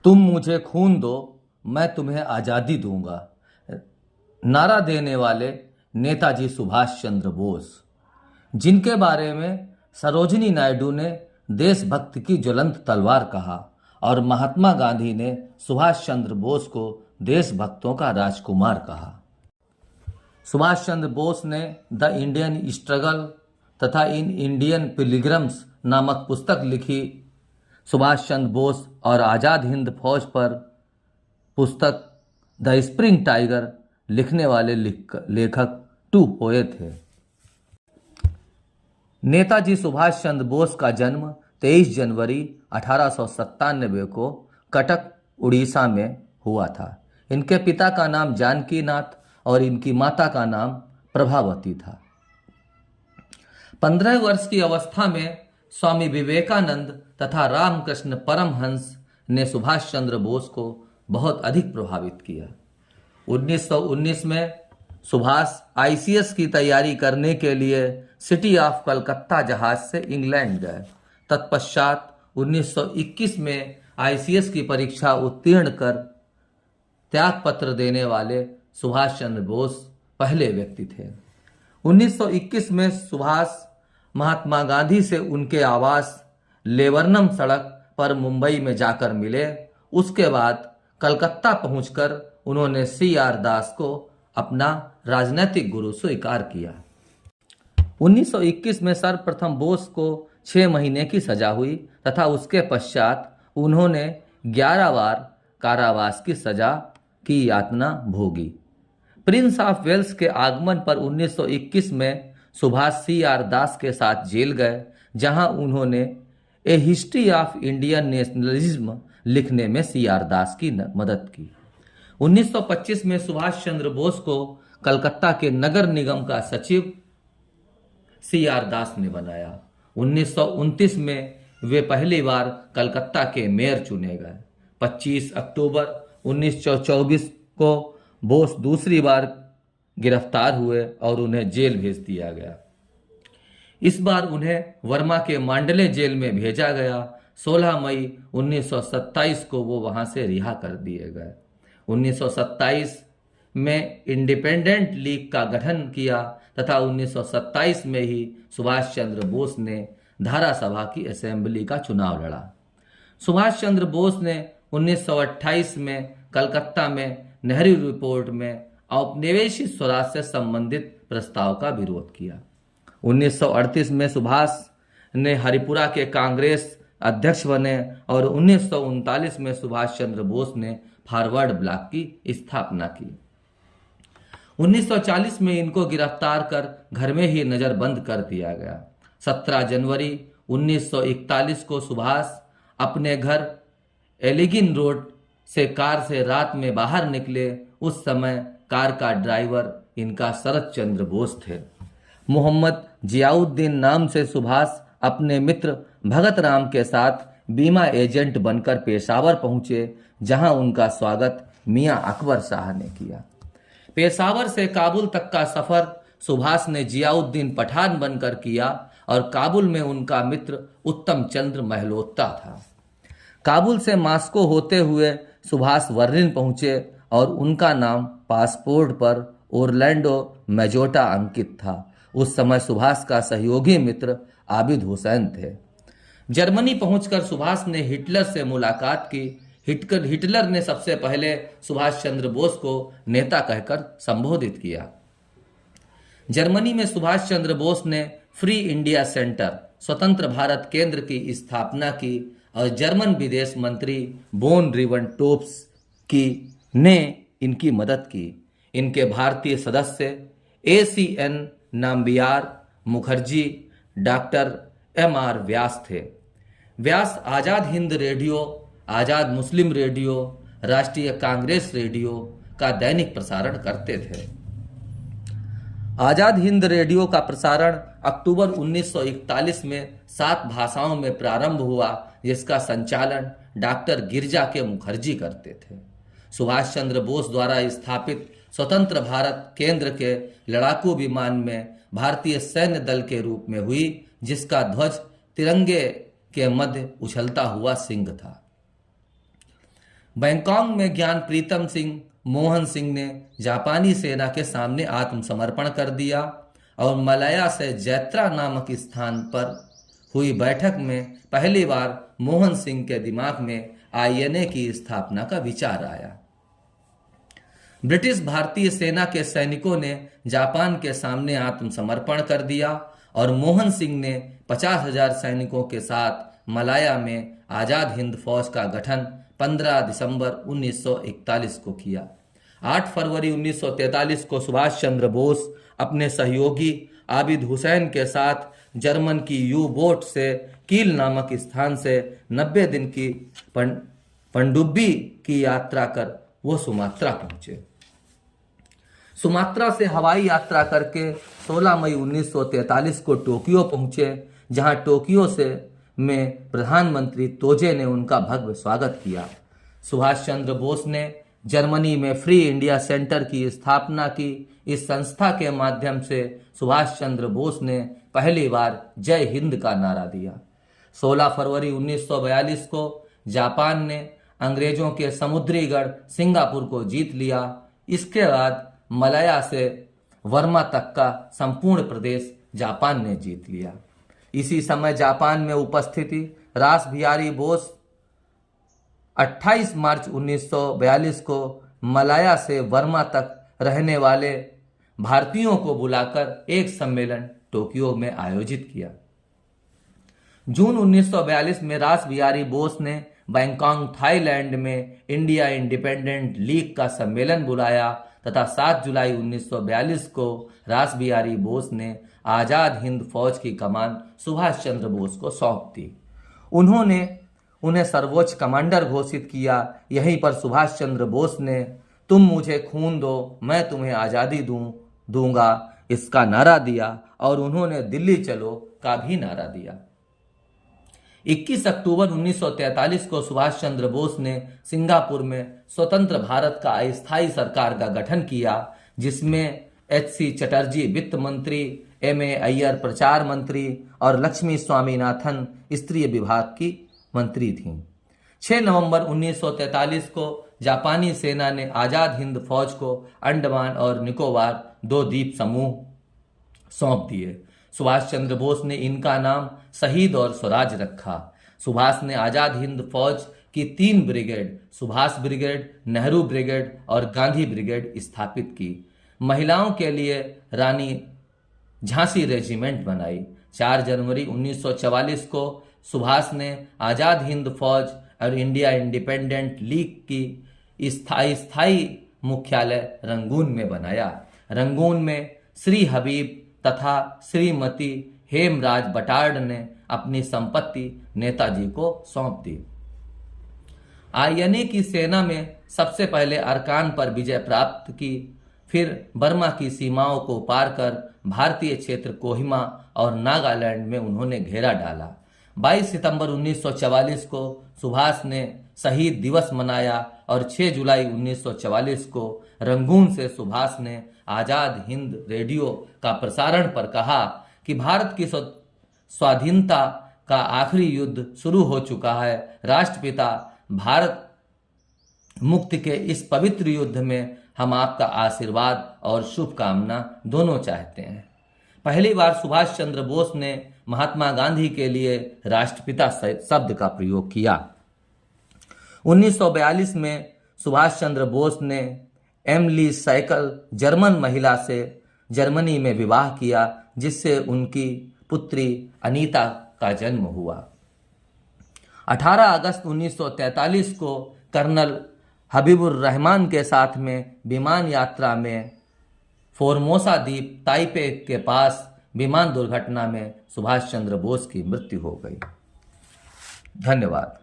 तुम मुझे खून दो, मैं तुम्हें आज़ादी दूंगा। नारा देने वाले नेताजी सुभाष चंद्र बोस, जिनके बारे में सरोजिनी नायडू ने देशभक्त की ज्वलंत तलवार कहा और महात्मा गांधी ने सुभाष चंद्र बोस को देशभक्तों का राजकुमार कहा। सुभाष चंद्र बोस ने द इंडियन स्ट्रगल तथा इन इंडियन पिलग्रिम्स नामक पुस्तक लिखी। सुभाष चंद्र बोस और आज़ाद हिंद फौज पर पुस्तक द स्प्रिंग टाइगर लिखने वाले लेखक टू हुए थे। नेताजी सुभाष चंद्र बोस का जन्म 23 जनवरी 1897 को कटक, उड़ीसा में हुआ था। इनके पिता का नाम जानकी नाथ और इनकी माता का नाम प्रभावती था। 15 वर्ष की अवस्था में स्वामी विवेकानंद तथा रामकृष्ण परमहंस ने सुभाष चंद्र बोस को बहुत अधिक प्रभावित किया। 1919 में सुभाष आईसीएस की तैयारी करने के लिए सिटी ऑफ कलकत्ता जहाज से इंग्लैंड गए। तत्पश्चात 1921 में आईसीएस की परीक्षा उत्तीर्ण कर त्यागपत्र देने वाले सुभाष चंद्र बोस पहले व्यक्ति थे। 1921 में सुभाष महात्मा गांधी से उनके आवास लेबरनम सड़क पर मुंबई में जाकर मिले। उसके बाद कलकत्ता पहुंचकर उन्होंने सीआर दास को अपना राजनैतिक गुरु स्वीकार किया। 1921 में सर्वप्रथम बोस को 6 महीने की सजा हुई तथा उसके पश्चात उन्होंने 11 बार कारावास की सजा की यातना भोगी। प्रिंस ऑफ वेल्स के आगमन पर 1921 में सुभाष सीआर दास के साथ जेल गए, जहां उन्होंने ए हिस्ट्री ऑफ इंडियन नेशनलिज्म लिखने में सीआर दास की मदद की। 1925 में सुभाष चंद्र बोस को कलकत्ता के नगर निगम का सचिव सीआर दास ने बनाया। 1929 में वे पहली बार कलकत्ता के मेयर चुने गए। 25 अक्टूबर 1924 को बोस दूसरी बार गिरफ्तार हुए और उन्हें जेल भेज दिया गया। इस बार उन्हें वर्मा के मांडले जेल में भेजा गया। 16 मई 1927 को वो वहां से रिहा कर दिए गए। 1927 में इंडिपेंडेंट लीग का गठन किया तथा 1927 में ही सुभाष चंद्र बोस ने धारा सभा की असेंबली का चुनाव लड़ा। सुभाष चंद्र बोस ने 1928 में कलकत्ता में नेहरू रिपोर्ट में औपनिवेशिक स्वराज से संबंधित प्रस्ताव का विरोध किया। 1938 में सुभाष ने हरिपुरा के कांग्रेस अध्यक्ष बने और 1939 में सुभाष चंद्र बोस ने फॉरवर्ड ब्लॉक की स्थापना की। 1940 में इनको गिरफ्तार कर घर में ही नजरबंद कर दिया गया। 17 जनवरी 1941 को सुभाष अपने घर एलिगिन रोड से कार से रात में बाहर निकले। उस समय कार का ड्राइवर इनका शरद चंद्र बोस थे। मोहम्मद जियाउद्दीन नाम से सुभाष अपने मित्र भगत राम के साथ बीमा एजेंट बनकर पेशावर पहुंचे, जहां उनका स्वागत मियां अकबर शाह ने किया। पेशावर से काबुल तक का सफर सुभाष ने जियाउद्दीन पठान बनकर किया और काबुल में उनका मित्र उत्तम चंद्र महलोत्ता था। काबुल से मास्को होते हुए सुभाष बर्लिन पहुंचे और उनका नाम पासपोर्ट पर ओरलैंडो मेजोटा अंकित था। उस समय सुभाष का सहयोगी मित्र आबिद हुसैन थे। जर्मनी पहुंचकर सुभाष ने हिटलर से मुलाकात की। हिटलर ने सबसे पहले सुभाष चंद्र बोस को नेता कहकर संबोधित किया। जर्मनी में सुभाष चंद्र बोस ने फ्री इंडिया सेंटर स्वतंत्र भारत केंद्र की स्थापना की और जर्मन विदेश मंत्री बोन रिबनट्रोप की ने इनकी मदद की। इनके भारतीय सदस्य ACN Nambiar Mukherjee, doctor MR व्यास थे। व्यास आज़ाद हिंद रेडियो, आज़ाद मुस्लिम रेडियो, राष्ट्रीय कांग्रेस रेडियो का दैनिक प्रसारण करते थे। आज़ाद हिंद रेडियो का प्रसारण अक्टूबर 1941 में 7 भाषाओं में प्रारंभ हुआ, जिसका संचालन डॉक्टर गिरजा के मुखर्जी करते थे। सुभाष चंद्र बोस द्वारा स्थापित स्वतंत्र भारत केंद्र के लड़ाकू विमान में भारतीय सैन्य दल के रूप में हुई, जिसका ध्वज तिरंगे के मध्य उछलता हुआ सिंह था। बैंकॉक में ज्ञान प्रीतम सिंह मोहन सिंह ने जापानी सेना के सामने आत्मसमर्पण कर दिया और मलया से जैत्रा नामक स्थान पर हुई बैठक में पहली बार मोहन सिंह के दिमाग में आईएनए की स्थापना का विचार आया। ब्रिटिश भारतीय सेना के सैनिकों ने जापान के सामने आत्मसमर्पण कर दिया और मोहन सिंह ने 50,000 सैनिकों के साथ मलाया में आजाद हिंद फौज का गठन 15 दिसंबर 1941 को किया। 8 फरवरी 1943 को सुभाष चंद्र बोस अपने सहयोगी आबिद हुसैन के साथ जर्मन की यू बोट से कील नामक स्थान से 90 दिन की पनडुब्बी की यात्रा कर वो सुमात्रा पहुंचे। सुमात्रा से हवाई यात्रा करके 16 मई 1943 को टोक्यो पहुंचे, जहां टोक्यो से में प्रधानमंत्री तोजे ने उनका भव्य स्वागत किया। सुभाष चंद्र बोस ने जर्मनी में फ्री इंडिया सेंटर की स्थापना की। इस संस्था के माध्यम से सुभाष चंद्र बोस ने पहली बार जय हिंद का नारा दिया। 16 फरवरी 1942 को जापान ने अंग्रेजों के समुद्री गढ़ सिंगापुर को जीत लिया। इसके बाद मलया से वर्मा तक का संपूर्ण प्रदेश जापान ने जीत लिया। इसी समय जापान में उपस्थिति रास बिहारी बोस 28 मार्च 1942 को मलाया से वर्मा तक रहने वाले भारतीयों को बुलाकर एक सम्मेलन टोक्यो में आयोजित किया। जून 1942 में रास बिहारी बोस ने बैंकॉक थाईलैंड में इंडिया इंडिपेंडेंट लीग का सम्मेलन बुलाया तथा 7 जुलाई 1942 को रास बिहारी बोस ने आजाद हिंद फौज की कमान सुभाष चंद्र बोस को सौंप दी। उन्होंने उन्हें सर्वोच्च कमांडर घोषित किया। यहीं पर सुभाष चंद्र बोस ने तुम मुझे खून दो मैं तुम्हें आज़ादी दूंगा इसका नारा दिया और उन्होंने दिल्ली चलो का भी नारा दिया। 21 अक्टूबर 1943 को सुभाष चंद्र बोस ने सिंगापुर में स्वतंत्र भारत का अस्थायी सरकार का गठन किया, जिसमें एच.सी. चटर्जी वित्त मंत्री, एम.ए. अय्यर प्रचार मंत्री और लक्ष्मी स्वामीनाथन स्त्रीय विभाग की मंत्री थीं। 6 नवंबर 1943 को जापानी सेना ने आजाद हिंद फौज को अंडमान और निकोबार 2 द्वीप समूह सौंप दिए। सुभाष चंद्र बोस ने इनका नाम शहीद और स्वराज रखा। सुभाष ने आजाद हिंद फौज की 3 brigade, Subhash brigade, Nehru brigade और गांधी ब्रिगेड स्थापित की। महिलाओं के लिए रानी झांसी रेजिमेंट बनाई। 4 जनवरी 1944 को सुभाष ने आजाद हिंद फौज और इंडिया इंडिपेंडेंट लीग की स्थायी मुख्यालय रंगून में बनाया। रंगून में श्री हबीब तथा श्रीमती हेमराज बटार्ड ने अपनी संपत्ति नेताजी को सौंप दी। आईएनए की सेना में सबसे पहले अरकान पर विजय प्राप्त की, फिर बर्मा की सीमाओं को पार कर भारतीय क्षेत्र कोहिमा और नागालैंड में उन्होंने घेरा डाला। 22 सितंबर 1944 को सुभाष ने शहीद दिवस मनाया और 6 जुलाई 1944 को रंगून से सुभाष ने आजाद हिंद रेडियो का प्रसारण पर कहा कि भारत की स्वाधीनता का आखिरी युद्ध शुरू हो चुका है। राष्ट्रपिता भारत मुक्ति के इस पवित्र युद्ध में हम आपका आशीर्वाद और शुभकामना दोनों चाहते हैं। पहली बार सुभाष चंद्र बोस ने महात्मा गांधी के लिए राष्ट्रपिता शब्द का प्रयोग किया। 1942 में सुभाष चंद्र बोस ने एमली साइकिल जर्मन महिला से जर्मनी में विवाह किया, जिससे उनकी पुत्री अनीता का जन्म हुआ। 18 अगस्त 1943 को कर्नल हबीबुर रहमान के साथ में विमान यात्रा में फोर्मोसा द्वीप ताइपे के पास विमान दुर्घटना में सुभाष चंद्र बोस की मृत्यु हो गई। धन्यवाद।